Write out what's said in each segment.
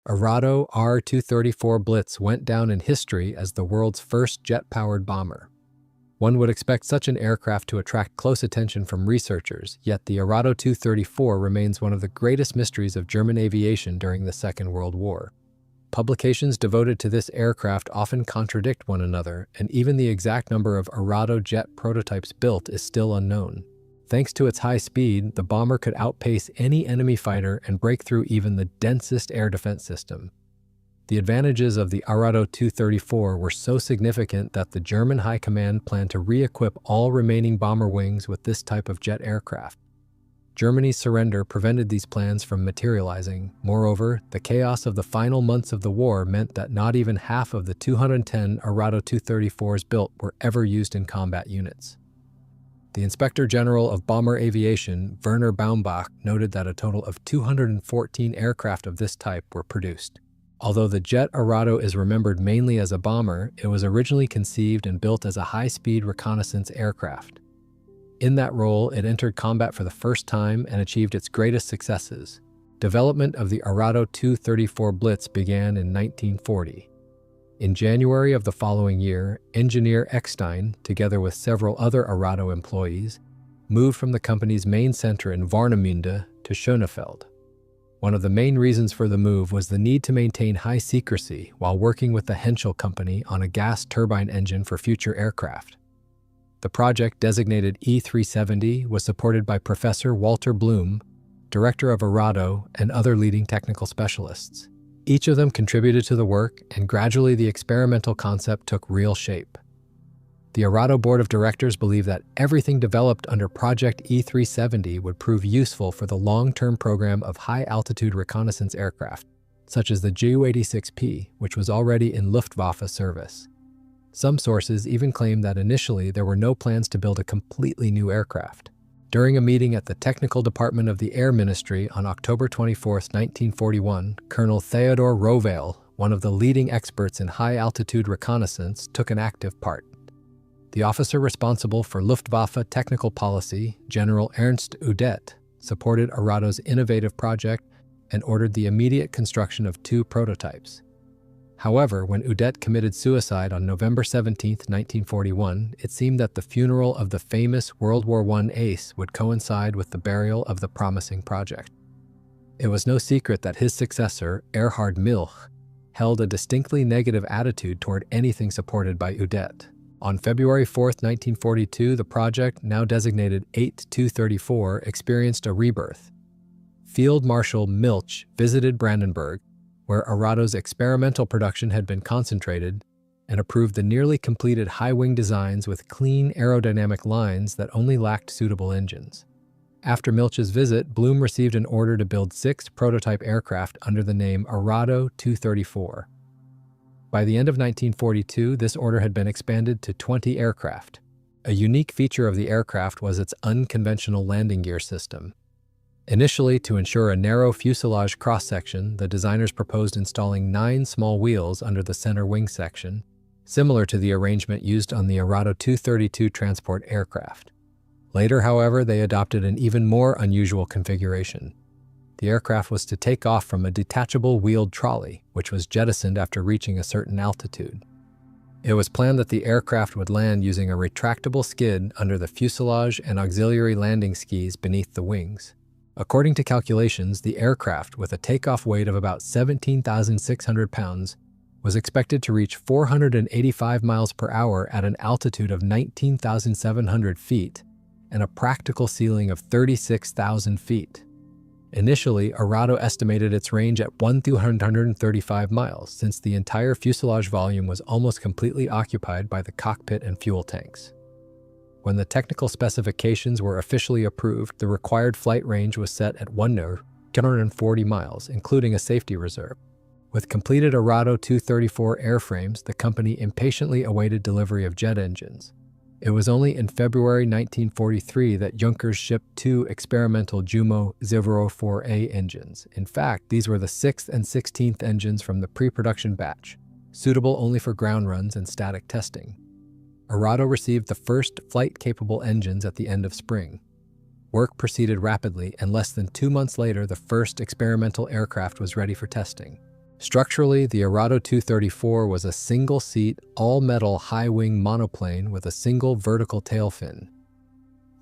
Arado R-234 Blitz went down in history as the world's first jet-powered bomber. One would expect such an aircraft to attract close attention from researchers, yet the Arado 234 remains one of the greatest mysteries of German aviation during the Second World War. Publications devoted to this aircraft often contradict one another, and even the exact number of Arado jet prototypes built is still unknown. Thanks to its high speed, the bomber could outpace any enemy fighter and break through even the densest air defense system. The advantages of the Arado 234 were so significant that the German High Command planned to re-equip all remaining bomber wings with this type of jet aircraft. Germany's surrender prevented these plans from materializing. Moreover, the chaos of the final months of the war meant that not even half of the 210 Arado 234s built were ever used in combat units. The Inspector General of Bomber Aviation, Werner Baumbach, noted that a total of 214 aircraft of this type were produced. Although the jet Arado is remembered mainly as a bomber, it was originally conceived and built as a high-speed reconnaissance aircraft. In that role, it entered combat for the first time and achieved its greatest successes. Development of the Arado 234 Blitz began in 1940. In January of the following year, engineer Eckstein, together with several other Arado employees, moved from the company's main center in Warnemünde to Schönefeld. One of the main reasons for the move was the need to maintain high secrecy while working with the Henschel company on a gas turbine engine for future aircraft. The project, designated E370, was supported by Professor Walter Blum, director of Arado, and other leading technical specialists. Each of them contributed to the work, and gradually the experimental concept took real shape. The Arado board of directors believed that everything developed under Project E370 would prove useful for the long-term program of high-altitude reconnaissance aircraft, such as the Ju-86P, which was already in Luftwaffe service. Some sources even claim that initially there were no plans to build a completely new aircraft. During a meeting at the Technical Department of the Air Ministry on October 24, 1941, Colonel Theodor Rovail, one of the leading experts in high-altitude reconnaissance, took an active part. The officer responsible for Luftwaffe technical policy, General Ernst Udet, supported Arado's innovative project and ordered the immediate construction of 2 prototypes. However, when Udet committed suicide on November 17, 1941, it seemed that the funeral of the famous World War I ace would coincide with the burial of the promising project. It was no secret that his successor, Erhard Milch, held a distinctly negative attitude toward anything supported by Udet. On February 4, 1942, the project, now designated 8234, experienced a rebirth. Field Marshal Milch visited Brandenburg, where Arado's experimental production had been concentrated, and approved the nearly completed high-wing designs with clean aerodynamic lines that only lacked suitable engines. After Milch's visit, Blum received an order to build 6 prototype aircraft under the name Arado 234. By the end of 1942, this order had been expanded to 20 aircraft. A unique feature of the aircraft was its unconventional landing gear system. Initially, to ensure a narrow fuselage cross-section, the designers proposed installing 9 small wheels under the center wing section, similar to the arrangement used on the Arado 232 transport aircraft. Later, however, they adopted an even more unusual configuration. The aircraft was to take off from a detachable wheeled trolley, which was jettisoned after reaching a certain altitude. It was planned that the aircraft would land using a retractable skid under the fuselage and auxiliary landing skis beneath the wings. According to calculations, the aircraft, with a takeoff weight of about 17,600 pounds, was expected to reach 485 miles per hour at an altitude of 19,700 feet and a practical ceiling of 36,000 feet. Initially, Arado estimated its range at 1,235 miles, since the entire fuselage volume was almost completely occupied by the cockpit and fuel tanks. When the technical specifications were officially approved, the required flight range was set at 140 miles, including a safety reserve. With completed Arado 234 airframes, the company impatiently awaited delivery of jet engines. It was only in February 1943 that Junkers shipped 2 experimental Jumo 04A engines. In fact, these were the 6th and 16th engines from the pre-production batch, suitable only for ground runs and static testing. Arado received the first flight-capable engines at the end of spring. Work proceeded rapidly, and less than 2 months later, the first experimental aircraft was ready for testing. Structurally, the Arado 234 was a single-seat, all-metal high-wing monoplane with a single vertical tail fin.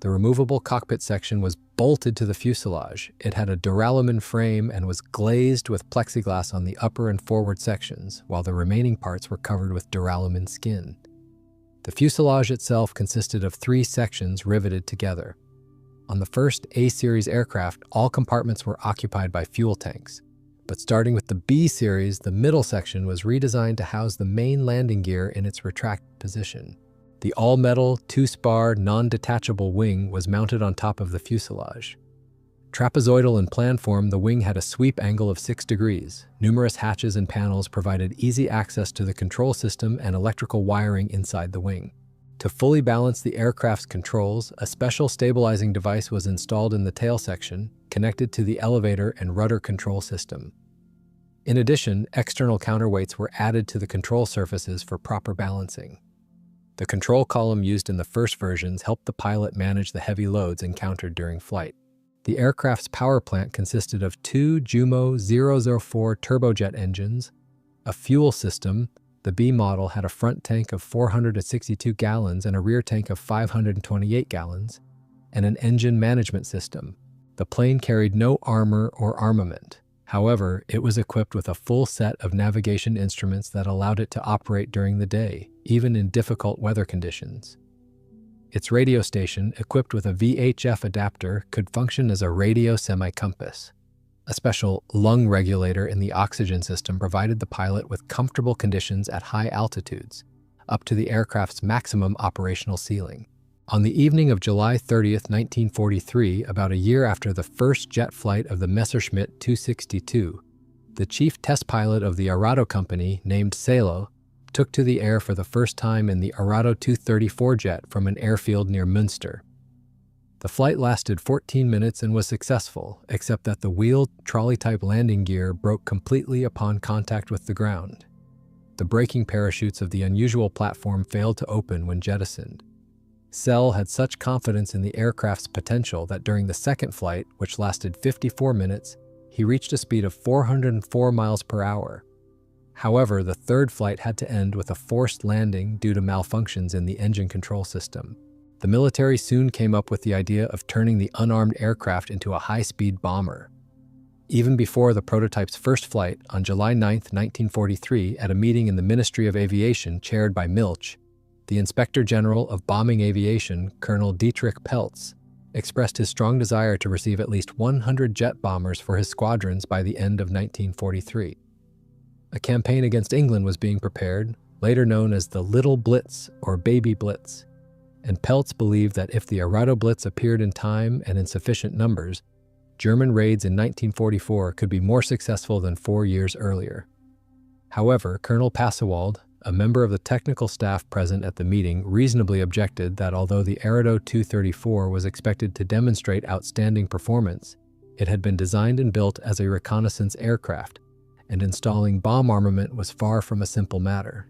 The removable cockpit section was bolted to the fuselage. It had a duralumin frame and was glazed with plexiglass on the upper and forward sections, while the remaining parts were covered with duralumin skin. The fuselage itself consisted of 3 sections riveted together. On the first A-series aircraft, all compartments were occupied by fuel tanks. But starting with the B-series, the middle section was redesigned to house the main landing gear in its retracted position. The all-metal, 2-spar, non-detachable wing was mounted on top of the fuselage. Trapezoidal in plan form, the wing had a sweep angle of 6 degrees. Numerous hatches and panels provided easy access to the control system and electrical wiring inside the wing. To fully balance the aircraft's controls, a special stabilizing device was installed in the tail section, connected to the elevator and rudder control system. In addition, external counterweights were added to the control surfaces for proper balancing. The control column used in the first versions helped the pilot manage the heavy loads encountered during flight. The aircraft's power plant consisted of 2 Jumo 004 turbojet engines, a fuel system. The B model had a front tank of 462 gallons and a rear tank of 528 gallons, and an engine management system. The plane carried no armor or armament. However, it was equipped with a full set of navigation instruments that allowed it to operate during the day, even in difficult weather conditions. Its radio station, equipped with a VHF adapter, could function as a radio semi-compass. A special lung regulator in the oxygen system provided the pilot with comfortable conditions at high altitudes, up to the aircraft's maximum operational ceiling. On the evening of July 30, 1943, about a year after the first jet flight of the Messerschmitt 262, the chief test pilot of the Arado company, named Salo, took to the air for the first time in the Arado 234 jet from an airfield near Münster. The flight lasted 14 minutes and was successful, except that the wheeled, trolley-type landing gear broke completely upon contact with the ground. The braking parachutes of the unusual platform failed to open when jettisoned. Sell had such confidence in the aircraft's potential that during the second flight, which lasted 54 minutes, he reached a speed of 404 miles per hour. However, the third flight had to end with a forced landing due to malfunctions in the engine control system. The military soon came up with the idea of turning the unarmed aircraft into a high-speed bomber. Even before the prototype's first flight, on July 9, 1943, at a meeting in the Ministry of Aviation chaired by Milch, the Inspector General of Bombing Aviation, Colonel Dietrich Peltz, expressed his strong desire to receive at least 100 jet bombers for his squadrons by the end of 1943. A campaign against England was being prepared, later known as the Little Blitz or Baby Blitz, and Peltz believed that if the Arado Blitz appeared in time and in sufficient numbers, German raids in 1944 could be more successful than 4 years earlier. However, Colonel Passewald, a member of the technical staff present at the meeting, reasonably objected that although the Arado 234 was expected to demonstrate outstanding performance, it had been designed and built as a reconnaissance aircraft, and installing bomb armament was far from a simple matter.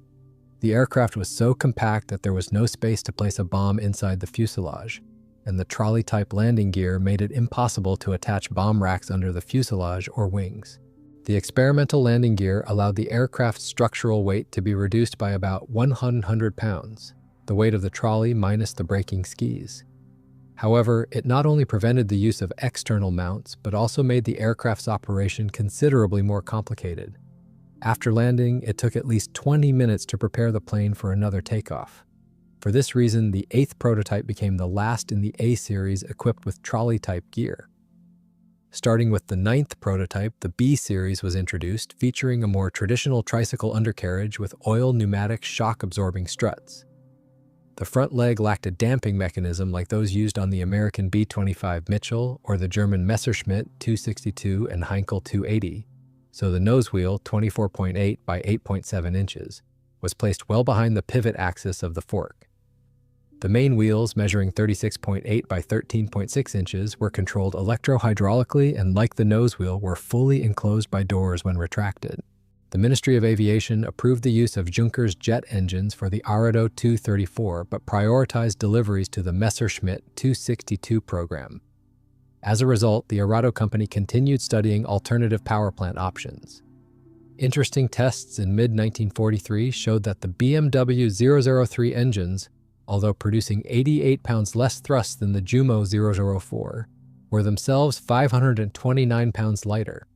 The aircraft was so compact that there was no space to place a bomb inside the fuselage, and the trolley-type landing gear made it impossible to attach bomb racks under the fuselage or wings. The experimental landing gear allowed the aircraft's structural weight to be reduced by about 100 pounds, the weight of the trolley minus the braking skis. However, it not only prevented the use of external mounts, but also made the aircraft's operation considerably more complicated. After landing, it took at least 20 minutes to prepare the plane for another takeoff. For this reason, the 8th prototype became the last in the A-series equipped with trolley-type gear. Starting with the 9th prototype, the B-series was introduced, featuring a more traditional tricycle undercarriage with oil pneumatic shock-absorbing struts. The front leg lacked a damping mechanism like those used on the American B-25 Mitchell or the German Messerschmitt 262 and Heinkel 280, so the nose wheel, 24.8 by 8.7 inches, was placed well behind the pivot axis of the fork. The main wheels, measuring 36.8 by 13.6 inches, were controlled electro-hydraulically and, like the nose wheel, were fully enclosed by doors when retracted. The Ministry of Aviation approved the use of Junkers jet engines for the Arado 234, but prioritized deliveries to the Messerschmitt 262 program. As a result, the Arado company continued studying alternative power plant options. Interesting tests in mid-1943 showed that the BMW 003 engines, although producing 88 pounds less thrust than the Jumo 004, were themselves 529 pounds lighter.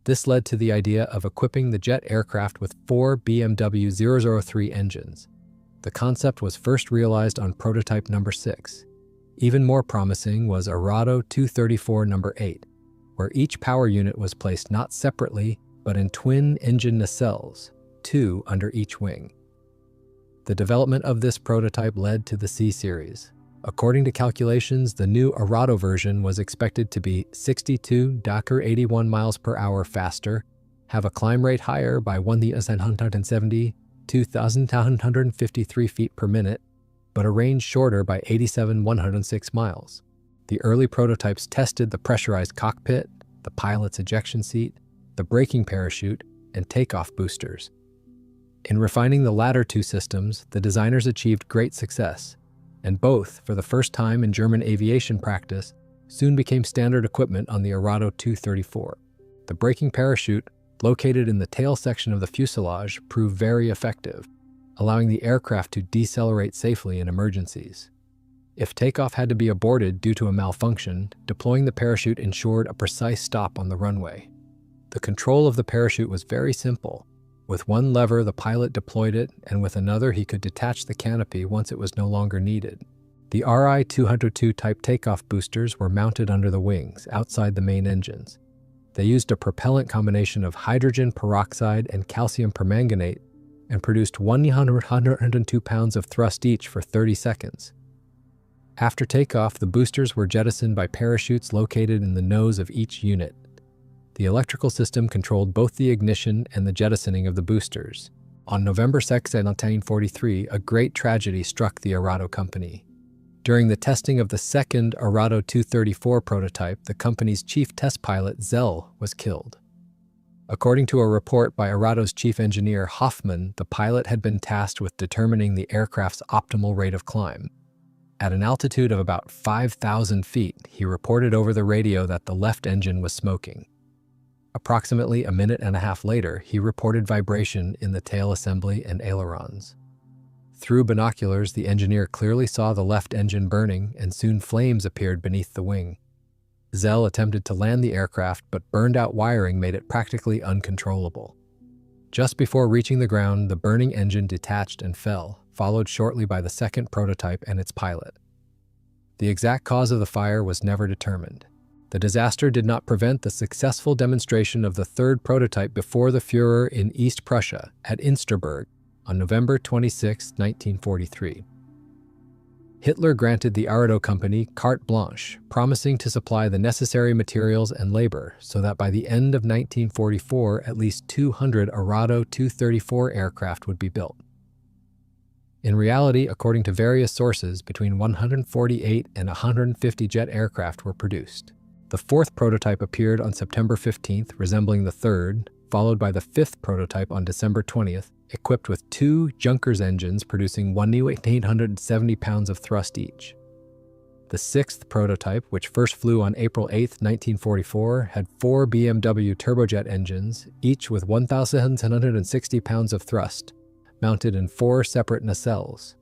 This led to the idea of equipping the jet aircraft with 4 BMW 003 engines. The concept was first realized on prototype number 6. Even more promising was Arado 234 number 8, where each power unit was placed not separately, but in twin engine nacelles, 2 under each wing. The development of this prototype led to the C-Series. According to calculations, the new Arado version was expected to be 62 or 81 miles per hour faster, have a climb rate higher by 1,170 2,953 feet per minute, but a range shorter by 106 miles. The early prototypes tested the pressurized cockpit, the pilot's ejection seat, the braking parachute, and takeoff boosters. In refining the latter two systems, the designers achieved great success, and both, for the first time in German aviation practice, soon became standard equipment on the Arado 234. The braking parachute, located in the tail section of the fuselage, proved very effective, allowing the aircraft to decelerate safely in emergencies. If takeoff had to be aborted due to a malfunction, deploying the parachute ensured a precise stop on the runway. The control of the parachute was very simple. With one lever, the pilot deployed it, and with another, he could detach the canopy once it was no longer needed. The RI-202 type takeoff boosters were mounted under the wings, outside the main engines. They used a propellant combination of hydrogen peroxide and calcium permanganate and produced 102 pounds of thrust each for 30 seconds. After takeoff, the boosters were jettisoned by parachutes located in the nose of each unit. The electrical system controlled both the ignition and the jettisoning of the boosters. On November 2, 1943, a great tragedy struck the Arado company. During the testing of the second Arado 234 prototype, the company's chief test pilot, Zell, was killed. According to a report by Arado's chief engineer, Hoffman, the pilot had been tasked with determining the aircraft's optimal rate of climb. At an altitude of about 5,000 feet, he reported over the radio that the left engine was smoking. Approximately a minute and a half later, he reported vibration in the tail assembly and ailerons. Through binoculars, the engineer clearly saw the left engine burning, and soon flames appeared beneath the wing. Zell attempted to land the aircraft, but burned-out wiring made it practically uncontrollable. Just before reaching the ground, the burning engine detached and fell, followed shortly by the second prototype and its pilot. The exact cause of the fire was never determined. The disaster did not prevent the successful demonstration of the third prototype before the Führer in East Prussia at Insterburg on November 26, 1943. Hitler granted the Arado company carte blanche, promising to supply the necessary materials and labor so that by the end of 1944, at least 200 Arado 234 aircraft would be built. In reality, according to various sources, between 148 and 150 jet aircraft were produced. The fourth prototype appeared on September 15th, resembling the third, followed by the fifth prototype on December 20th, equipped with 2 Junkers engines producing 1,870 pounds of thrust each. The sixth prototype, which first flew on April 8, 1944, had 4 BMW turbojet engines, each with 1,760 pounds of thrust, mounted in 4 separate nacelles.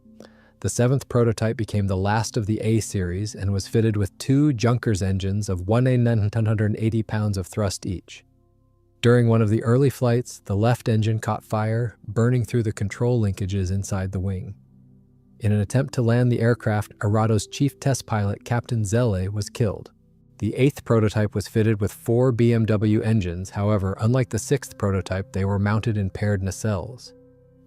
The seventh prototype became the last of the A-series and was fitted with 2 Junkers engines of 1,980 pounds of thrust each. During one of the early flights, the left engine caught fire, burning through the control linkages inside the wing. In an attempt to land the aircraft, Arado's chief test pilot, Captain Zelle, was killed. The eighth prototype was fitted with 4 BMW engines. However, unlike the sixth prototype, they were mounted in paired nacelles.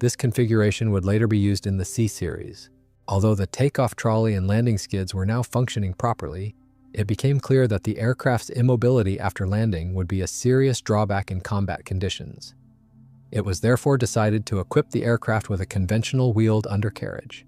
This configuration would later be used in the C-series. Although the takeoff trolley and landing skids were now functioning properly, it became clear that the aircraft's immobility after landing would be a serious drawback in combat conditions. It was therefore decided to equip the aircraft with a conventional wheeled undercarriage.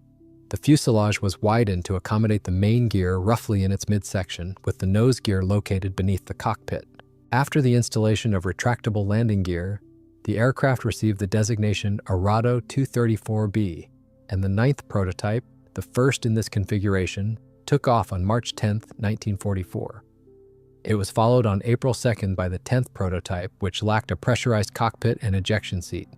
The fuselage was widened to accommodate the main gear roughly in its midsection, with the nose gear located beneath the cockpit. After the installation of retractable landing gear, the aircraft received the designation Arado 234B, and the ninth prototype, the first in this configuration, took off on March 10, 1944. It was followed on April 2nd by the 10th prototype, which lacked a pressurized cockpit and ejection seat.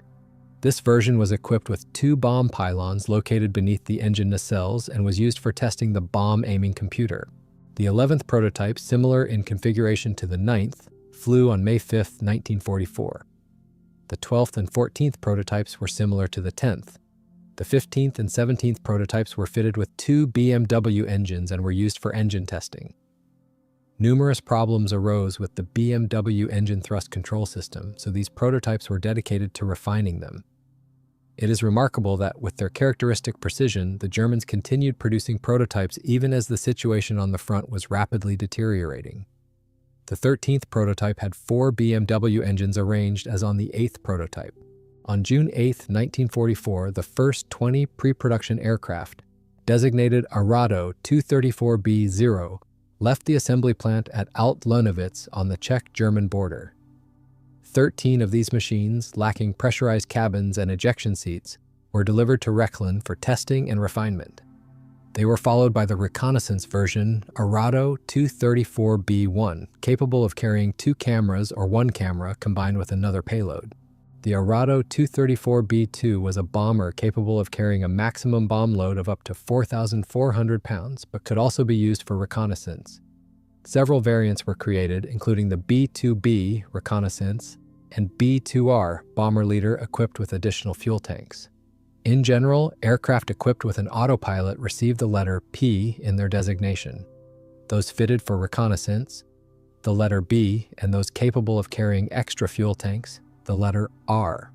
This version was equipped with 2 bomb pylons located beneath the engine nacelles and was used for testing the bomb aiming computer. The 11th prototype, similar in configuration to the 9th, flew on May 5, 1944. The 12th and 14th prototypes were similar to the 10th. The 15th and 17th prototypes were fitted with 2 BMW engines and were used for engine testing. Numerous problems arose with the BMW engine thrust control system, so these prototypes were dedicated to refining them. It is remarkable that, with their characteristic precision, the Germans continued producing prototypes even as the situation on the front was rapidly deteriorating. The 13th prototype had 4 BMW engines arranged as on the 8th prototype. On June 8, 1944, the first 20 pre-production aircraft, designated Arado 234B0, left the assembly plant at Alt-Lonowitz on the Czech-German border. 13 of these machines, lacking pressurized cabins and ejection seats, were delivered to Rechlin for testing and refinement. They were followed by the reconnaissance version, Arado 234B1, capable of carrying 2 cameras or 1 camera combined with another payload. The Arado 234B2 was a bomber capable of carrying a maximum bomb load of up to 4,400 pounds, but could also be used for reconnaissance. Several variants were created, including the B2B reconnaissance and B2R bomber leader equipped with additional fuel tanks. In general, aircraft equipped with an autopilot received the letter P in their designation. Those fitted for reconnaissance, the letter B, and those capable of carrying extra fuel tanks, the letter R.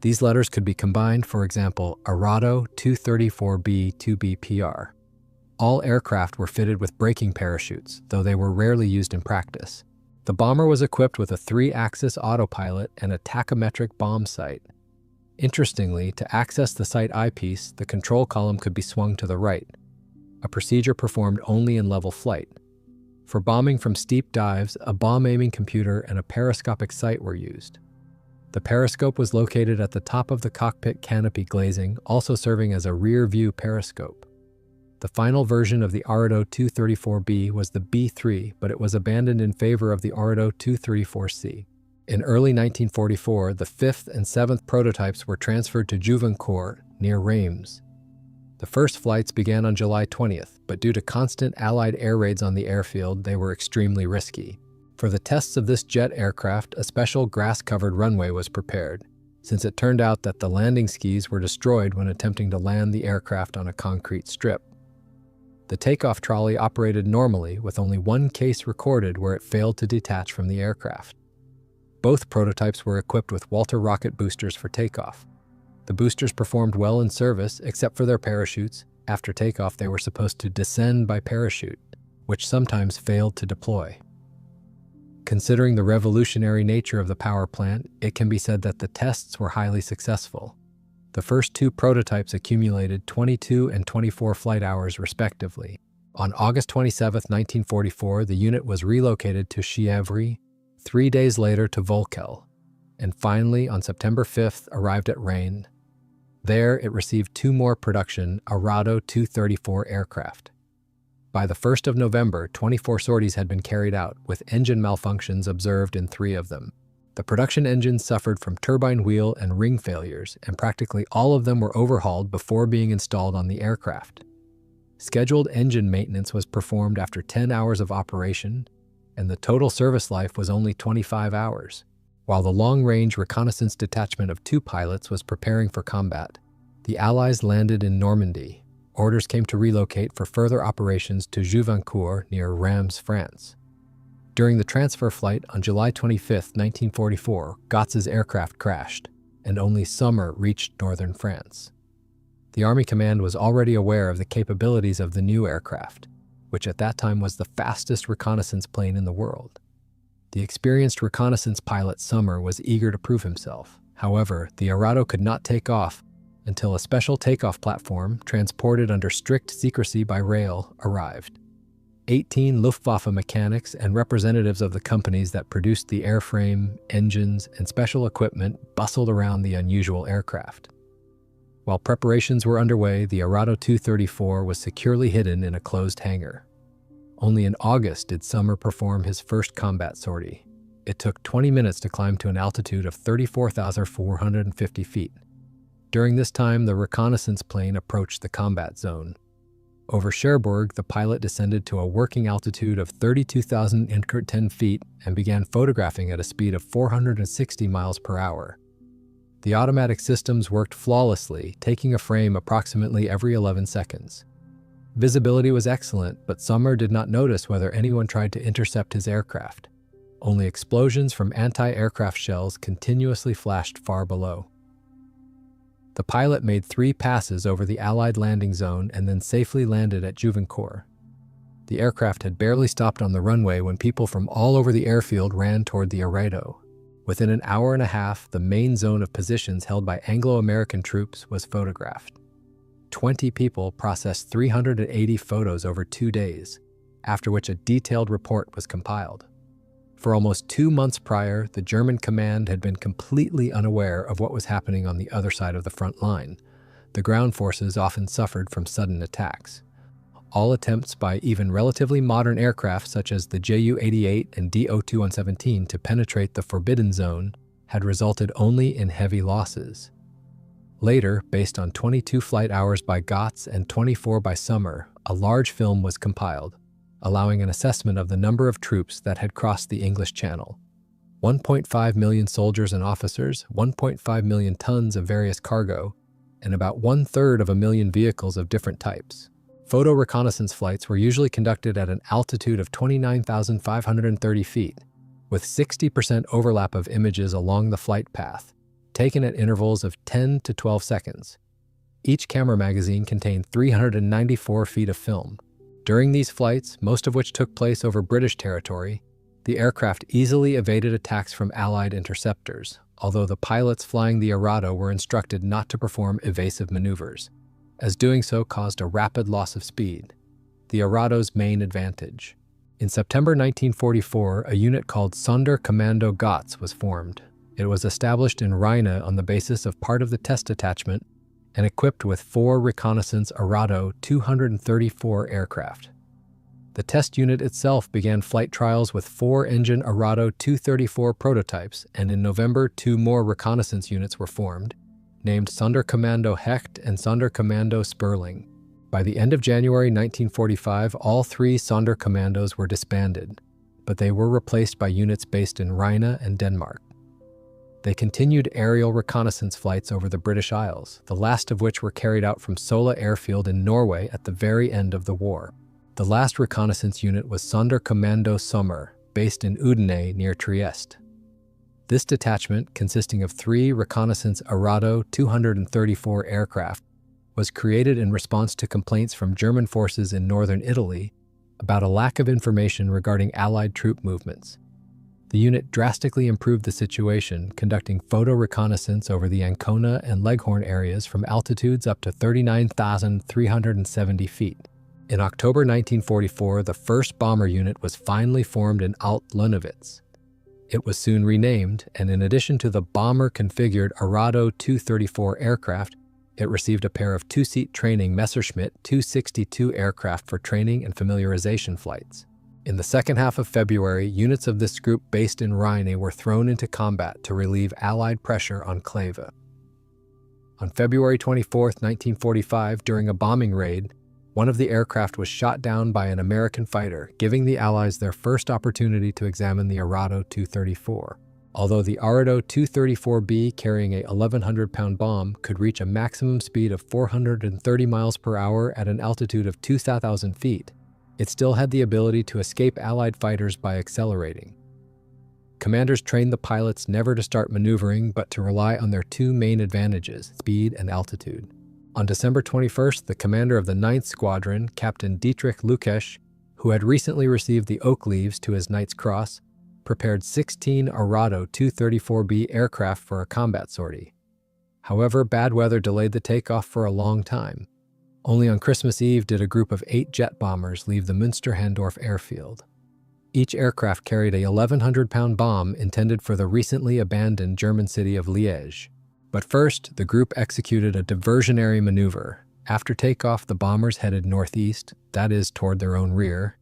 These letters could be combined, for example, Arado 234B 2BPR. All aircraft were fitted with braking parachutes, though they were rarely used in practice. The bomber was equipped with a 3-axis autopilot and a tachometric bomb sight. Interestingly, to access the sight eyepiece, the control column could be swung to the right, a procedure performed only in level flight. For bombing from steep dives, a bomb aiming computer and a periscopic sight were used. The periscope was located at the top of the cockpit canopy glazing, also serving as a rear-view periscope. The final version of the Arado 234B was the B3, but it was abandoned in favor of the Arado 234C. In early 1944, the 5th and 7th prototypes were transferred to Juvincourt, near Reims. The first flights began on July 20th, but due to constant Allied air raids on the airfield, they were extremely risky. For the tests of this jet aircraft, a special grass-covered runway was prepared, since it turned out that the landing skis were destroyed when attempting to land the aircraft on a concrete strip. The takeoff trolley operated normally, with only one case recorded where it failed to detach from the aircraft. Both prototypes were equipped with Walter rocket boosters for takeoff. The boosters performed well in service, except for their parachutes. After takeoff, they were supposed to descend by parachute, which sometimes failed to deploy. Considering the revolutionary nature of the power plant, it can be said that the tests were highly successful. The first 2 prototypes accumulated 22 and 24 flight hours respectively. On August 27, 1944, the unit was relocated to Chièvre, 3 days later to Volkel, and finally on September 5th arrived at Rennes. There it received 2 more production Arado 234 aircraft. By the 1st of November, 24 sorties had been carried out, with engine malfunctions observed in 3 of them. The production engines suffered from turbine wheel and ring failures, and practically all of them were overhauled before being installed on the aircraft. Scheduled engine maintenance was performed after 10 hours of operation, and the total service life was only 25 hours. While the long-range reconnaissance detachment of 2 pilots was preparing for combat, the Allies landed in Normandy. Orders came to relocate for further operations to Juvincourt near Reims, France. During the transfer flight on July 25, 1944, Gotz's aircraft crashed, and only Sommer reached northern France. The Army Command was already aware of the capabilities of the new aircraft, which at that time was the fastest reconnaissance plane in the world. The experienced reconnaissance pilot Sommer was eager to prove himself. However, the Arado could not take off until a special takeoff platform, transported under strict secrecy by rail, arrived. 18 Luftwaffe mechanics and representatives of the companies that produced the airframe, engines, and special equipment bustled around the unusual aircraft. While preparations were underway, the Arado 234 was securely hidden in a closed hangar. Only in August did Sommer perform his first combat sortie. It took 20 minutes to climb to an altitude of 34,450 feet. During this time, the reconnaissance plane approached the combat zone. Over Cherbourg, the pilot descended to a working altitude of 32,010 feet and began photographing at a speed of 460 miles per hour. The automatic systems worked flawlessly, taking a frame approximately every 11 seconds. Visibility was excellent, but Sommer did not notice whether anyone tried to intercept his aircraft. Only explosions from anti-aircraft shells continuously flashed far below. The pilot made 3 passes over the Allied landing zone and then safely landed at Juvincourt. The aircraft had barely stopped on the runway when people from all over the airfield ran toward the Arado. Within an hour and a half, the main zone of positions held by Anglo-American troops was photographed. 20 people processed 380 photos over 2 days, after which a detailed report was compiled. For almost 2 months prior, the German command had been completely unaware of what was happening on the other side of the front line. The ground forces often suffered from sudden attacks. All attempts by even relatively modern aircraft such as the Ju-88 and Do-2117 to penetrate the Forbidden Zone had resulted only in heavy losses. Later, based on 22 flight hours by Gotz and 24 by Sommer, a large film was compiled, allowing an assessment of the number of troops that had crossed the English Channel. 1.5 million soldiers and officers, 1.5 million tons of various cargo, and about 1/3 of a million vehicles of different types. Photo reconnaissance flights were usually conducted at an altitude of 29,530 feet, with 60% overlap of images along the flight path, taken at intervals of 10 to 12 seconds. Each camera magazine contained 394 feet of film. During these flights, most of which took place over British territory, the aircraft easily evaded attacks from Allied interceptors, although the pilots flying the Arado were instructed not to perform evasive maneuvers, as doing so caused a rapid loss of speed, the Arado's main advantage. In September 1944, a unit called Sonderkommando Gotz was formed. It was established in Rhine on the basis of part of the test detachment and equipped with 4 reconnaissance Arado 234 aircraft. The test unit itself began flight trials with 4-engine Arado 234 prototypes, and in November 2 more reconnaissance units were formed, named Sonderkommando Hecht and Sonderkommando Sperling. By the end of January 1945, all 3 Sonderkommandos were disbanded, but they were replaced by units based in Rhine and Denmark. They continued aerial reconnaissance flights over the British Isles, the last of which were carried out from Sola airfield in Norway at the very end of the war. The last reconnaissance unit was Sonderkommando Sommer, based in Udine near Trieste. This detachment, consisting of 3 reconnaissance Arado 234 aircraft, was created in response to complaints from German forces in northern Italy about a lack of information regarding Allied troop movements. The unit drastically improved the situation, conducting photo reconnaissance over the Ancona and Leghorn areas from altitudes up to 39,370 feet. In October 1944, the first bomber unit was finally formed in Alt-Lönnewitz. It was soon renamed, and in addition to the bomber-configured Arado 234 aircraft, it received a pair of 2-seat training Messerschmitt 262 aircraft for training and familiarization flights. In the second half of February, units of this group based in Rhine were thrown into combat to relieve Allied pressure on Kleve. On February 24, 1945, during a bombing raid, one of the aircraft was shot down by an American fighter, giving the Allies their first opportunity to examine the Arado 234. Although the Arado 234B, carrying a 1,100-pound bomb, could reach a maximum speed of 430 miles per hour at an altitude of 2,000 feet, it still had the ability to escape Allied fighters by accelerating. Commanders trained the pilots never to start maneuvering, but to rely on their 2 main advantages, speed and altitude. On December 21st, the commander of the 9th Squadron, Captain Dietrich Lukesch, who had recently received the Oak Leaves to his Knight's Cross, prepared 16 Arado 234B aircraft for a combat sortie. However, bad weather delayed the takeoff for a long time. Only on Christmas Eve did a group of 8 jet bombers leave the Münster-Handorf airfield. Each aircraft carried a 1,100-pound bomb intended for the recently abandoned German city of Liège. But first, the group executed a diversionary maneuver. After takeoff, the bombers headed northeast, that is, toward their own rear,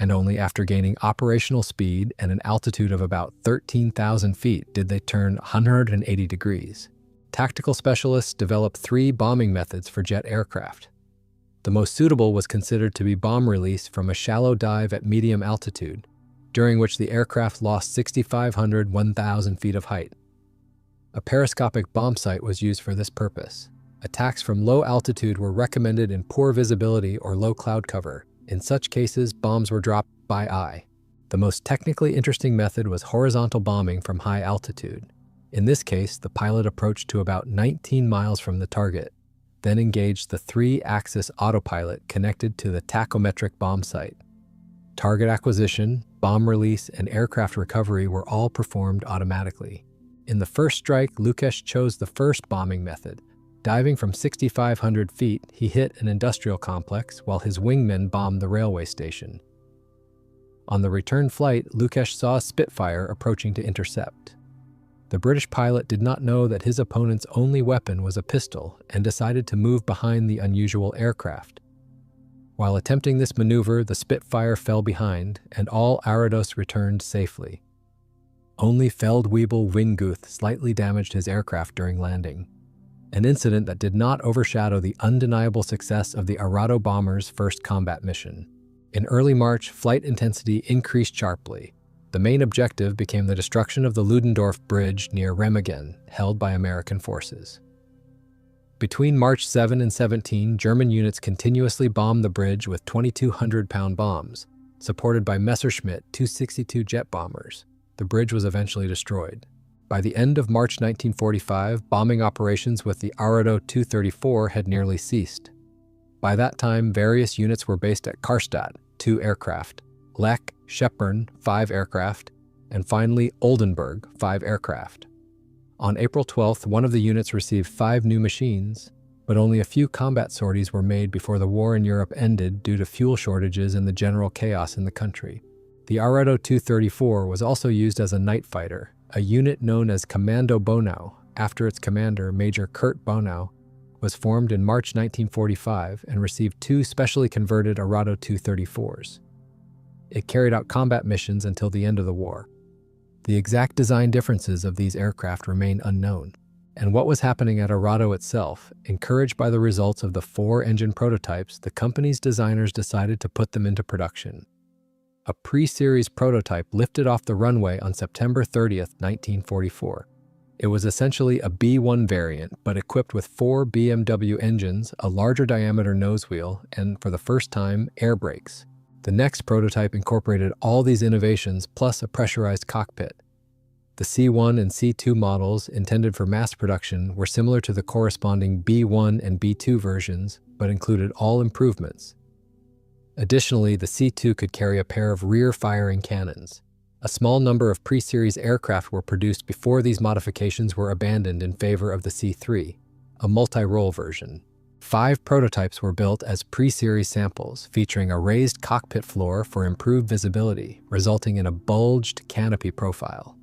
and only after gaining operational speed and an altitude of about 13,000 feet did they turn 180 degrees. Tactical specialists developed 3 bombing methods for jet aircraft. The most suitable was considered to be bomb release from a shallow dive at medium altitude, during which the aircraft lost 6,500–1,000 feet of height. A periscopic bomb sight was used for this purpose. Attacks from low altitude were recommended in poor visibility or low cloud cover. In such cases, bombs were dropped by eye. The most technically interesting method was horizontal bombing from high altitude. In this case, the pilot approached to about 19 miles from the target, then engaged the 3-axis autopilot connected to the tachometric bomb sight. Target acquisition, bomb release, and aircraft recovery were all performed automatically. In the first strike, Lukash chose the first bombing method. Diving from 6,500 feet, he hit an industrial complex while his wingmen bombed the railway station. On the return flight, Lukash saw a Spitfire approaching to intercept. The British pilot did not know that his opponent's only weapon was a pistol and decided to move behind the unusual aircraft. While attempting this maneuver, the Spitfire fell behind and all Arados returned safely. Only Feldwebel Winguth slightly damaged his aircraft during landing, an incident that did not overshadow the undeniable success of the Arado bomber's first combat mission. In early March, flight intensity increased sharply. The main objective became the destruction of the Ludendorff Bridge near Remagen, held by American forces. Between March 7 and 17, German units continuously bombed the bridge with 2,200-pound bombs, supported by Messerschmitt 262 jet bombers. The bridge was eventually destroyed. By the end of March 1945, bombing operations with the Arado 234 had nearly ceased. By that time, various units were based at Karstadt, 2 aircraft, Lech, Schepern, 5 aircraft, and finally Oldenburg, 5 aircraft. On April 12th, one of the units received 5 new machines, but only a few combat sorties were made before the war in Europe ended due to fuel shortages and the general chaos in the country. The Arado 234 was also used as a night fighter, a unit known as Kommando Bonau, after its commander, Major Kurt Bonau, was formed in March 1945 and received 2 specially converted Arado 234s. It carried out combat missions until the end of the war. The exact design differences of these aircraft remain unknown, and what was happening at Arado itself, encouraged by the results of the 4-engine prototypes, the company's designers decided to put them into production. A pre-series prototype lifted off the runway on September 30th, 1944. It was essentially a B1 variant, but equipped with 4 BMW engines, a larger diameter nose wheel, and, for the first time, air brakes. The next prototype incorporated all these innovations plus a pressurized cockpit. The C1 and C2 models, intended for mass production, were similar to the corresponding B1 and B2 versions, but included all improvements. Additionally, the C2 could carry a pair of rear-firing cannons. A small number of pre-series aircraft were produced before these modifications were abandoned in favor of the C3, a multi-role version. 5 prototypes were built as pre-series samples, featuring a raised cockpit floor for improved visibility, resulting in a bulged canopy profile.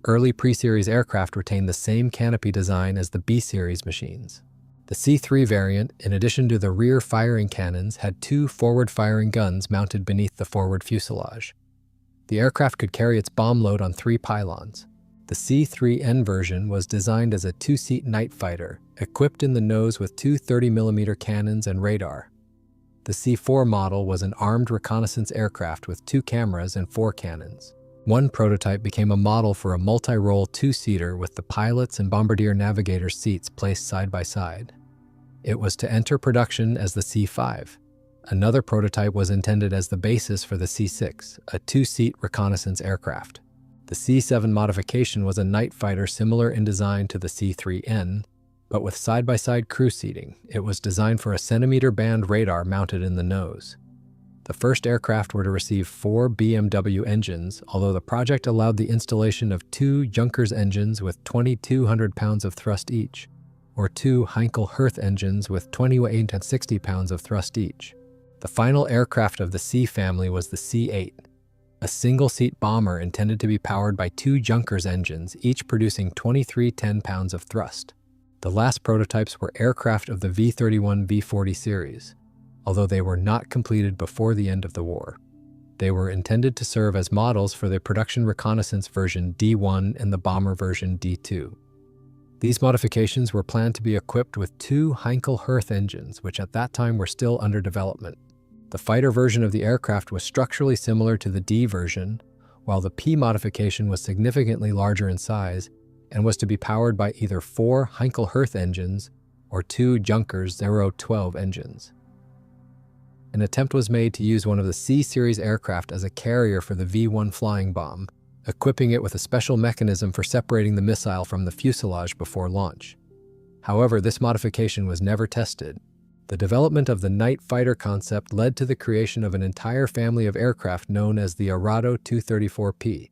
Early pre-series aircraft retained the same canopy design as the B-series machines. The C3 variant, in addition to the rear firing cannons, had 2 forward-firing guns mounted beneath the forward fuselage. The aircraft could carry its bomb load on 3 pylons. The C3N version was designed as a 2-seat night fighter, equipped in the nose with 2 30mm cannons and radar. The C4 model was an armed reconnaissance aircraft with 2 cameras and 4 cannons. One prototype became a model for a multi-role 2-seater with the pilot's and bombardier navigator seats placed side by side. It was to enter production as the C5. Another prototype was intended as the basis for the C6, a 2-seat reconnaissance aircraft. The C7 modification was a night fighter similar in design to the C3N, but with side-by-side crew seating. It was designed for a centimeter band radar mounted in the nose. The first aircraft were to receive 4 BMW engines, although the project allowed the installation of 2 Junkers engines with 2,200 pounds of thrust each, or 2 Heinkel-Herth engines with 2,860 pounds of thrust each. The final aircraft of the C family was the C8, a single-seat bomber intended to be powered by 2 Junkers engines, each producing 2310 pounds of thrust. The last prototypes were aircraft of the V-31 V-40 series, although they were not completed before the end of the war. They were intended to serve as models for the production reconnaissance version D1 and the bomber version D2. These modifications were planned to be equipped with two Heinkel-Herth engines, which at that time were still under development. The fighter version of the aircraft was structurally similar to the D version, while the P modification was significantly larger in size and was to be powered by either four Heinkel-Herth engines or two Junkers 012 engines. An attempt was made to use one of the C-series aircraft as a carrier for the V-1 flying bomb, equipping it with a special mechanism for separating the missile from the fuselage before launch. However, this modification was never tested. The development of the night fighter concept led to the creation of an entire family of aircraft known as the Arado 234P.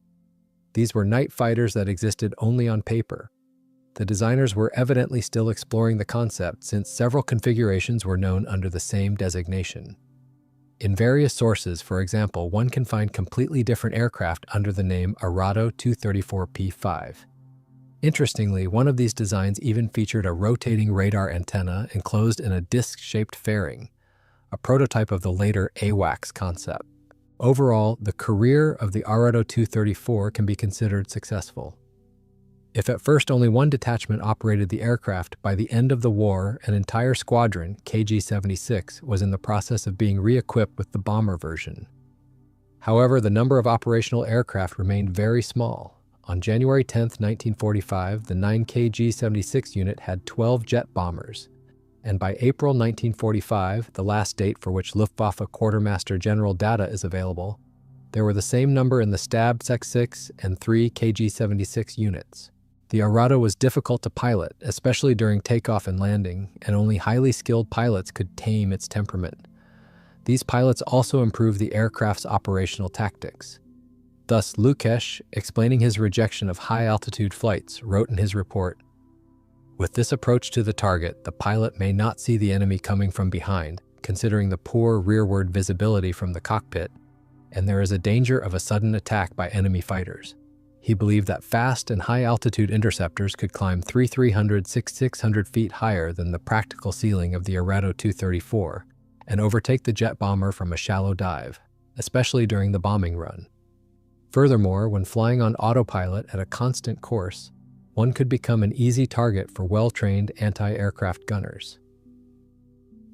These were night fighters that existed only on paper. The designers were evidently still exploring the concept since several configurations were known under the same designation. In various sources, for example, one can find completely different aircraft under the name Arado 234P5. Interestingly, one of these designs even featured a rotating radar antenna enclosed in a disc-shaped fairing, a prototype of the later AWACS concept. Overall, the career of the Arado 234 can be considered successful. If at first only one detachment operated the aircraft, by the end of the war, an entire squadron, KG-76, was in the process of being re-equipped with the bomber version. However, the number of operational aircraft remained very small. On January 10, 1945, the 9 KG-76 unit had 12 jet bombers, and by April 1945, the last date for which Luftwaffe Quartermaster General data is available, there were the same number in the Stab Sek-6 and 3 KG-76 units. The Arado was difficult to pilot, especially during takeoff and landing, and only highly skilled pilots could tame its temperament. These pilots also improved the aircraft's operational tactics. Thus, Lukesh, explaining his rejection of high-altitude flights, wrote in his report, "With this approach to the target, the pilot may not see the enemy coming from behind, considering the poor rearward visibility from the cockpit, and there is a danger of a sudden attack by enemy fighters." He believed that fast and high-altitude interceptors could climb 3,300–6,600 feet higher than the practical ceiling of the Arado 234 and overtake the jet bomber from a shallow dive, especially during the bombing run. Furthermore, when flying on autopilot at a constant course, one could become an easy target for well-trained anti-aircraft gunners.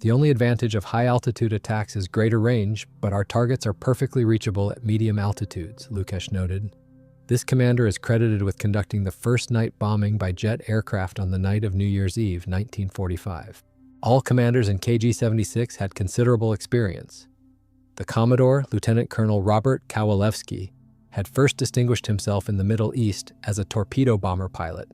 The only advantage of high-altitude attacks is greater range, but our targets are perfectly reachable at medium altitudes, Lukesh noted. This commander is credited with conducting the first night bombing by jet aircraft on the night of New Year's Eve, 1945. All commanders in KG-76 had considerable experience. The Commodore, Lieutenant Colonel Robert Kowalewski, had first distinguished himself in the Middle East as a torpedo bomber pilot,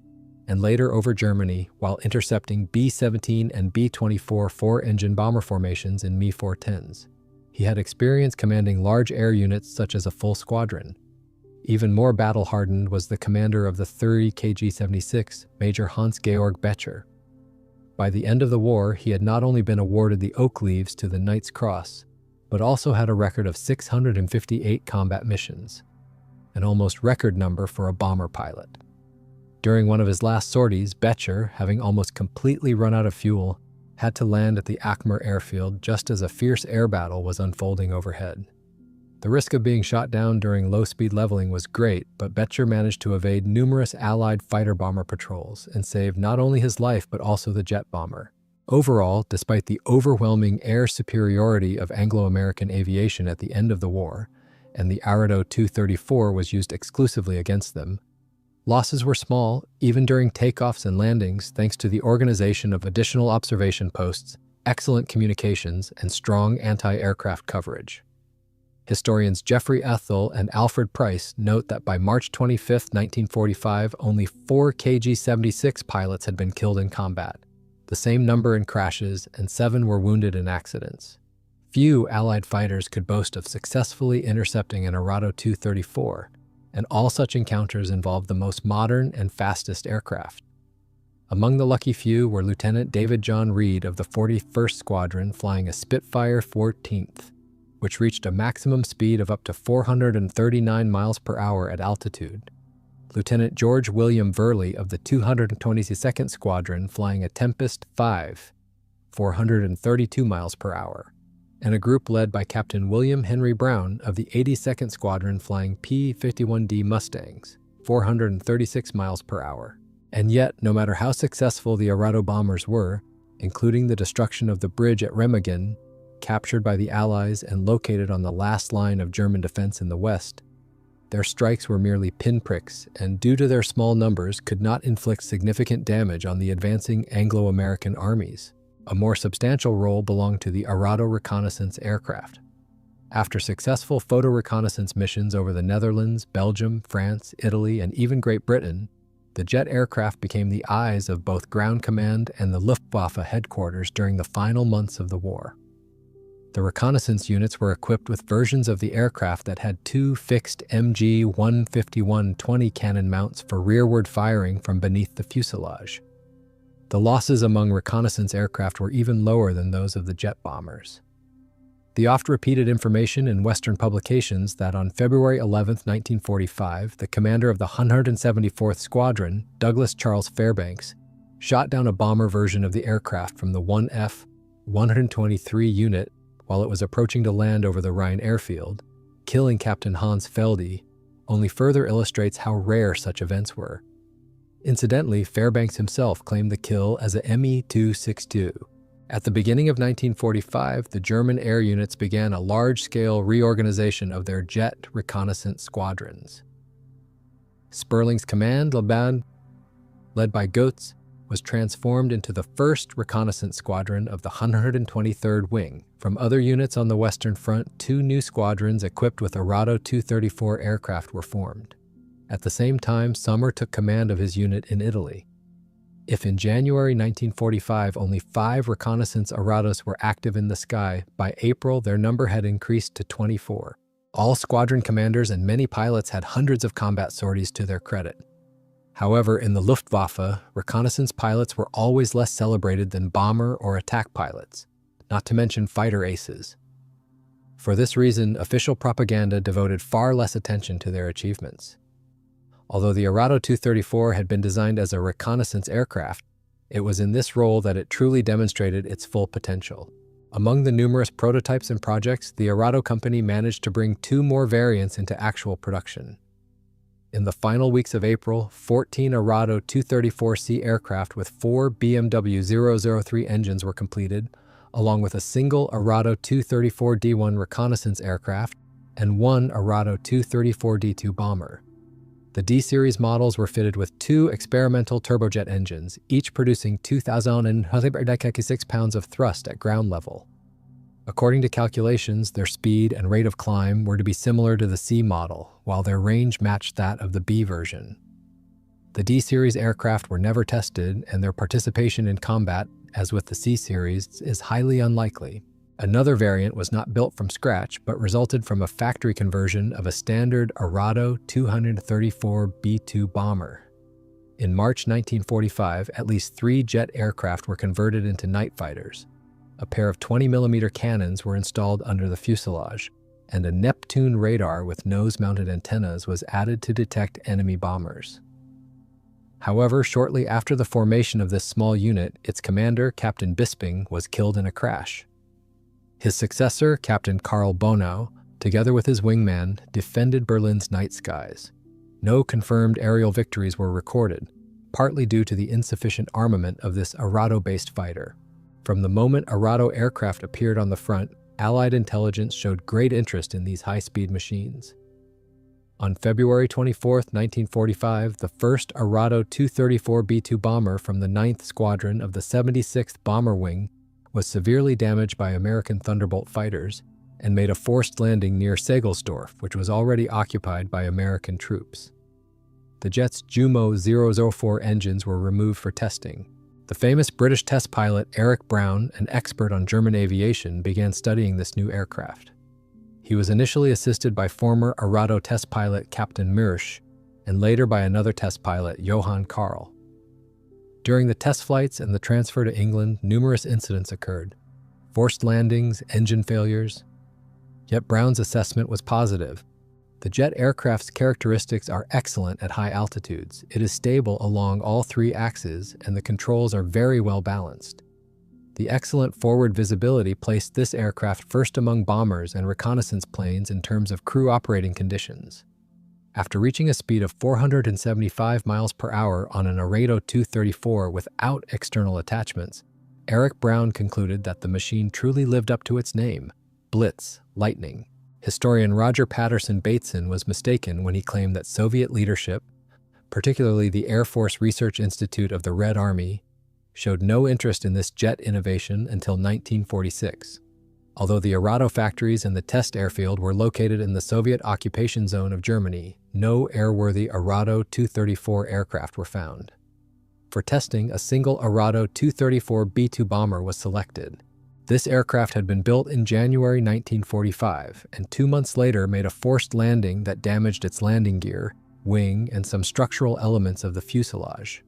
and later over Germany while intercepting B-17 and B-24 four-engine bomber formations in Mi-410s. He had experience commanding large air units such as a full squadron. Even more battle-hardened was the commander of the 30 KG-76, Major Hans-Georg Becher. By the end of the war, he had not only been awarded the Oak Leaves to the Knight's Cross, but also had a record of 658 combat missions, an almost record number for a bomber pilot. During one of his last sorties, Becher, having almost completely run out of fuel, had to land at the Akmer airfield just as a fierce air battle was unfolding overhead. The risk of being shot down during low-speed leveling was great, but Becher managed to evade numerous Allied fighter-bomber patrols and saved not only his life but also the jet bomber. Overall, despite the overwhelming air superiority of Anglo-American aviation at the end of the war, and the Arado 234 was used exclusively against them, losses were small, even during takeoffs and landings, thanks to the organization of additional observation posts, excellent communications, and strong anti-aircraft coverage. Historians Jeffrey Ethel and Alfred Price note that by March 25, 1945, only 4 KG-76 pilots had been killed in combat, the same number in crashes, and 7 were wounded in accidents. Few Allied fighters could boast of successfully intercepting an Arado 234, and all such encounters involved the most modern and fastest aircraft. Among the lucky few were Lieutenant David John Reed of the 41st Squadron flying a Spitfire 14th, which reached a maximum speed of up to 439 miles per hour at altitude. Lieutenant George William Verley of the 222nd Squadron flying a Tempest 5, 432 miles per hour. and a group led by Captain William Henry Brown of the 82nd Squadron flying P-51D Mustangs, 436 miles per hour. And yet, no matter how successful the Arado bombers were, including the destruction of the bridge at Remagen, captured by the Allies and located on the last line of German defense in the west, their strikes were merely pinpricks and, due to their small numbers, could not inflict significant damage on the advancing Anglo-American armies. A more substantial role belonged to the Arado reconnaissance aircraft. After successful photo reconnaissance missions over the Netherlands, Belgium, France, Italy, and even Great Britain, the jet aircraft became the eyes of both Ground Command and the Luftwaffe headquarters during the final months of the war. The reconnaissance units were equipped with versions of the aircraft that had two fixed MG-151-20 cannon mounts for rearward firing from beneath the fuselage. The losses among reconnaissance aircraft were even lower than those of the jet bombers. The oft-repeated information in Western publications that on February 11, 1945, the commander of the 174th Squadron, Douglas Charles Fairbanks, shot down a bomber version of the aircraft from the 1F-123 unit while it was approaching to land over the Rhine airfield, killing Captain Hans Felde, only further illustrates how rare such events were. Incidentally, Fairbanks himself claimed the kill as a Me-262. At the beginning of 1945, the German air units began a large-scale reorganization of their jet reconnaissance squadrons. Sperling's command, led by Goetz, was transformed into the 1st Reconnaissance Squadron of the 123rd Wing. From other units on the Western Front, 2 new squadrons equipped with Arado 234 aircraft were formed. At the same time, Sommer took command of his unit in Italy. If in January 1945 only 5 reconnaissance Arados were active in the sky, by April their number had increased to 24. All squadron commanders and many pilots had hundreds of combat sorties to their credit. However, in the Luftwaffe, reconnaissance pilots were always less celebrated than bomber or attack pilots, not to mention fighter aces. For this reason, official propaganda devoted far less attention to their achievements. Although the Arado 234 had been designed as a reconnaissance aircraft, it was in this role that it truly demonstrated its full potential. Among the numerous prototypes and projects, the Arado company managed to bring 2 more variants into actual production. In the final weeks of April, 14 Arado 234C aircraft with 4 BMW 003 engines were completed, along with a single Arado 234D1 reconnaissance aircraft and 1 Arado 234D2 bomber. The D-series models were fitted with 2 experimental turbojet engines, each producing 2,006 pounds of thrust at ground level. According to calculations, their speed and rate of climb were to be similar to the C model, while their range matched that of the B version. The D-series aircraft were never tested, and their participation in combat, as with the C-series, is highly unlikely. Another variant was not built from scratch, but resulted from a factory conversion of a standard Arado 234B2 bomber. In March 1945, at least 3 jet aircraft were converted into night fighters. A pair of 20mm cannons were installed under the fuselage, and a Neptune radar with nose-mounted antennas was added to detect enemy bombers. However, shortly after the formation of this small unit, its commander, Captain Bisping, was killed in a crash. His successor, Captain Karl Bonau, together with his wingman, defended Berlin's night skies. No confirmed aerial victories were recorded, partly due to the insufficient armament of this Arado-based fighter. From the moment Arado aircraft appeared on the front, Allied intelligence showed great interest in these high-speed machines. On February 24, 1945, the first Arado 234B2 bomber from the 9th Squadron of the 76th Bomber Wing was severely damaged by American Thunderbolt fighters and made a forced landing near Segelsdorf, which was already occupied by American troops. The jet's Jumo 004 engines were removed for testing. The famous British test pilot Eric Brown, an expert on German aviation, began studying this new aircraft. He was initially assisted by former Arado test pilot Captain Mirsch, and later by another test pilot, Johann Karl. During the test flights and the transfer to England, numerous incidents occurred. Forced landings, engine failures. Yet Brown's assessment was positive. The jet aircraft's characteristics are excellent at high altitudes. It is stable along all 3 axes, and the controls are very well balanced. The excellent forward visibility placed this aircraft first among bombers and reconnaissance planes in terms of crew operating conditions. After reaching a speed of 475 miles per hour on an Arado 234 without external attachments, Eric Brown concluded that the machine truly lived up to its name, Blitz, lightning. Historian Roger Patterson Bateson was mistaken when he claimed that Soviet leadership, particularly the Air Force Research Institute of the Red Army, showed no interest in this jet innovation until 1946. Although the Arado factories and the test airfield were located in the Soviet occupation zone of Germany, no airworthy Arado 234 aircraft were found. For testing, a single Arado 234 B-2 bomber was selected. This aircraft had been built in January 1945, and 2 months later made a forced landing that damaged its landing gear, wing, and some structural elements of the fuselage.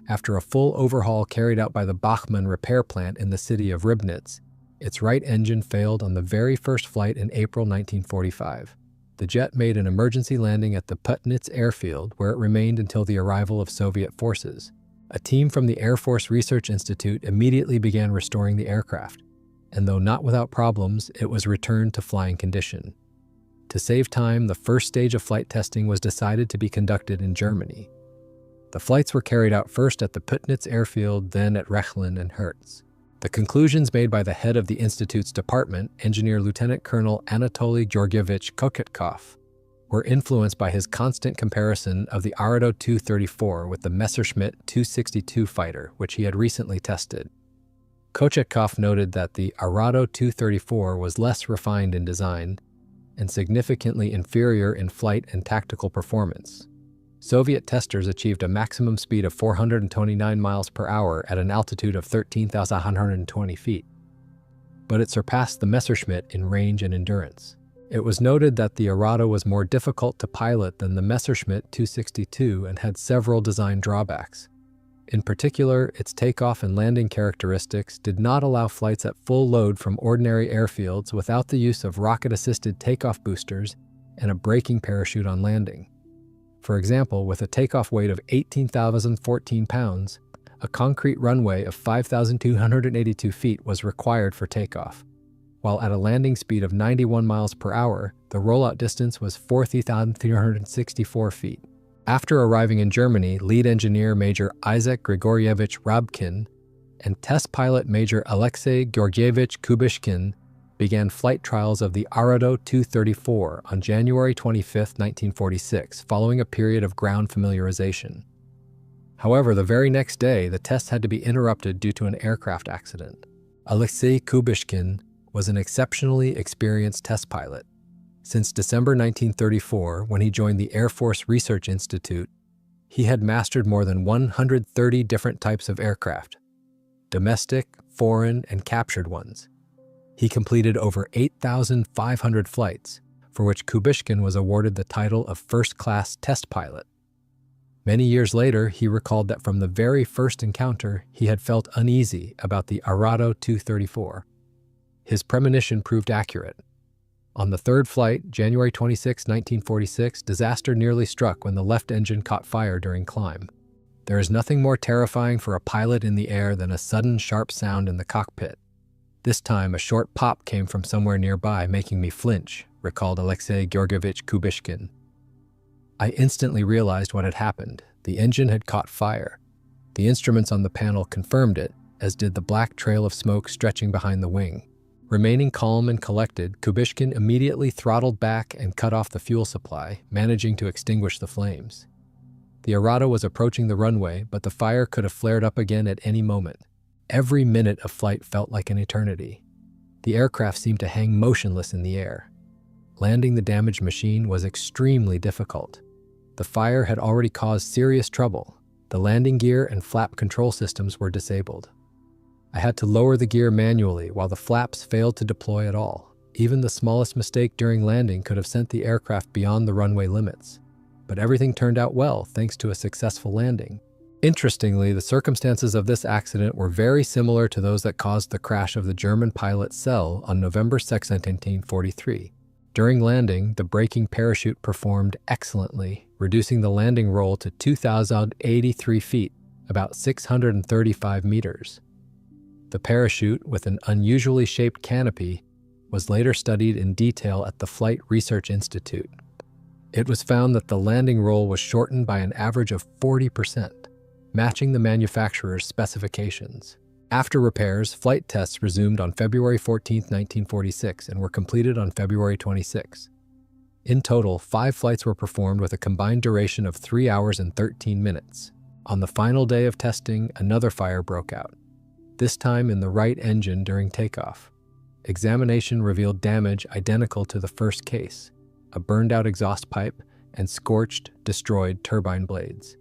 After a full overhaul carried out by the Bachmann repair plant in the city of Ribnitz, its right engine failed on the very first flight in April 1945. The jet made an emergency landing at the Putnitz airfield, where it remained until the arrival of Soviet forces. A team from the Air Force Research Institute immediately began restoring the aircraft, and though not without problems, it was returned to flying condition. To save time, the first stage of flight testing was decided to be conducted in Germany. The flights were carried out first at the Putnitz airfield, then at Rechlin and Hertz. The conclusions made by the head of the Institute's department, Engineer Lieutenant Colonel Anatoly Georgievich Kochetkov, were influenced by his constant comparison of the Arado 234 with the Messerschmitt 262 fighter, which he had recently tested. Kochetkov noted that the Arado 234 was less refined in design and significantly inferior in flight and tactical performance. Soviet testers achieved a maximum speed of 429 miles per hour at an altitude of 13,120 feet, but it surpassed the Messerschmitt in range and endurance. It was noted that the Arado was more difficult to pilot than the Messerschmitt 262 and had several design drawbacks. In particular, its takeoff and landing characteristics did not allow flights at full load from ordinary airfields without the use of rocket-assisted takeoff boosters and a braking parachute on landing. For example, with a takeoff weight of 18,014 pounds, a concrete runway of 5,282 feet was required for takeoff, while at a landing speed of 91 miles per hour, the rollout distance was 40,364 feet. After arriving in Germany, lead engineer Major Isaac Grigorievich Rabkin and test pilot Major Alexei Georgievich Kubishkin began flight trials of the Arado 234 on January 25, 1946, following a period of ground familiarization. However, the very next day, the tests had to be interrupted due to an aircraft accident. Alexei Kubishkin was an exceptionally experienced test pilot. Since December 1934, when he joined the Air Force Research Institute, he had mastered more than 130 different types of aircraft, domestic, foreign, and captured ones. He completed over 8,500 flights, for which Kubishkin was awarded the title of first-class test pilot. Many years later, he recalled that from the very first encounter, he had felt uneasy about the Arado 234. His premonition proved accurate. On the third flight, January 26, 1946, disaster nearly struck when the left engine caught fire during climb. There is nothing more terrifying for a pilot in the air than a sudden sharp sound in the cockpit. This time, a short pop came from somewhere nearby, making me flinch, recalled Alexei Georgievich Kubishkin. I instantly realized what had happened. The engine had caught fire. The instruments on the panel confirmed it, as did the black trail of smoke stretching behind the wing. Remaining calm and collected, Kubishkin immediately throttled back and cut off the fuel supply, managing to extinguish the flames. The Arado was approaching the runway, but the fire could have flared up again at any moment. Every minute of flight felt like an eternity. The aircraft seemed to hang motionless in the air. Landing the damaged machine was extremely difficult. The fire had already caused serious trouble. The landing gear and flap control systems were disabled. I had to lower the gear manually while the flaps failed to deploy at all. Even the smallest mistake during landing could have sent the aircraft beyond the runway limits. But everything turned out well thanks to a successful landing. Interestingly, the circumstances of this accident were very similar to those that caused the crash of the German pilot Cell on November 2, 1943. During landing, the braking parachute performed excellently, reducing the landing roll to 2,083 feet, about 635 meters. The parachute, with an unusually shaped canopy, was later studied in detail at the Flight Research Institute. It was found that the landing roll was shortened by an average of 40%, matching the manufacturer's specifications. After repairs, flight tests resumed on February 14, 1946, and were completed on February 26. In total, 5 flights were performed with a combined duration of 3 hours and 13 minutes. On the final day of testing, another fire broke out, this time in the right engine during takeoff. Examination revealed damage identical to the first case: a burned-out exhaust pipe and scorched, destroyed turbine blades.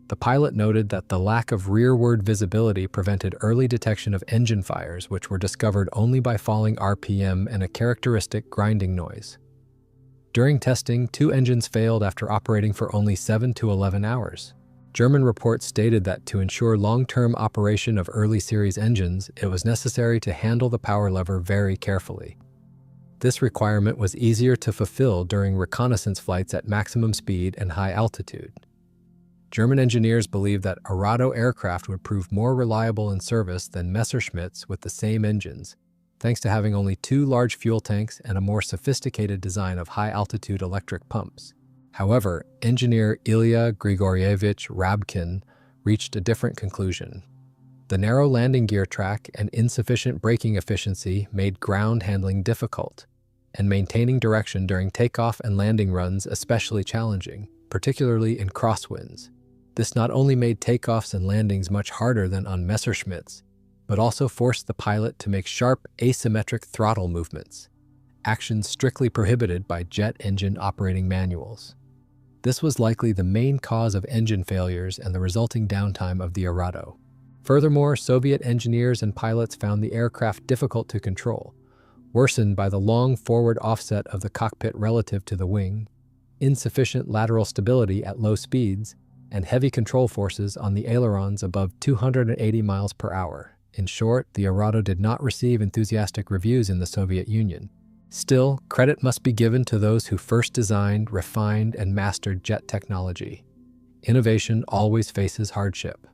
The pilot noted that the lack of rearward visibility prevented early detection of engine fires, which were discovered only by falling RPM and a characteristic grinding noise. During testing, 2 engines failed after operating for only 7 to 11 hours. German reports stated that to ensure long-term operation of early series engines, it was necessary to handle the power lever very carefully. This requirement was easier to fulfill during reconnaissance flights at maximum speed and high altitude. German engineers believed that Arado aircraft would prove more reliable in service than Messerschmitts with the same engines, thanks to having only 2 large fuel tanks and a more sophisticated design of high-altitude electric pumps. However, engineer Ilya Grigorievich Rabkin reached a different conclusion. The narrow landing gear track and insufficient braking efficiency made ground handling difficult, and maintaining direction during takeoff and landing runs especially challenging, particularly in crosswinds. This not only made takeoffs and landings much harder than on Messerschmitts, but also forced the pilot to make sharp, asymmetric throttle movements, actions strictly prohibited by jet engine operating manuals. This was likely the main cause of engine failures and the resulting downtime of the Arado. Furthermore, Soviet engineers and pilots found the aircraft difficult to control, worsened by the long forward offset of the cockpit relative to the wing, insufficient lateral stability at low speeds, and heavy control forces on the ailerons above 280 miles per hour. In short, the Arado did not receive enthusiastic reviews in the Soviet Union. Still, credit must be given to those who first designed, refined, and mastered jet technology. Innovation always faces hardship,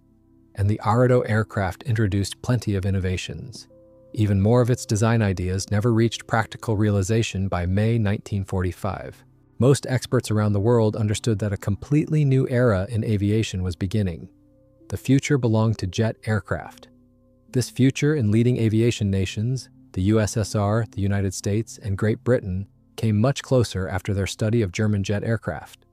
and the Arado aircraft introduced plenty of innovations. Even more of its design ideas never reached practical realization by May 1945. Most experts around the world understood that a completely new era in aviation was beginning. The future belonged to jet aircraft. This future in leading aviation nations, the USSR, the United States, and Great Britain, came much closer after their study of German jet aircraft.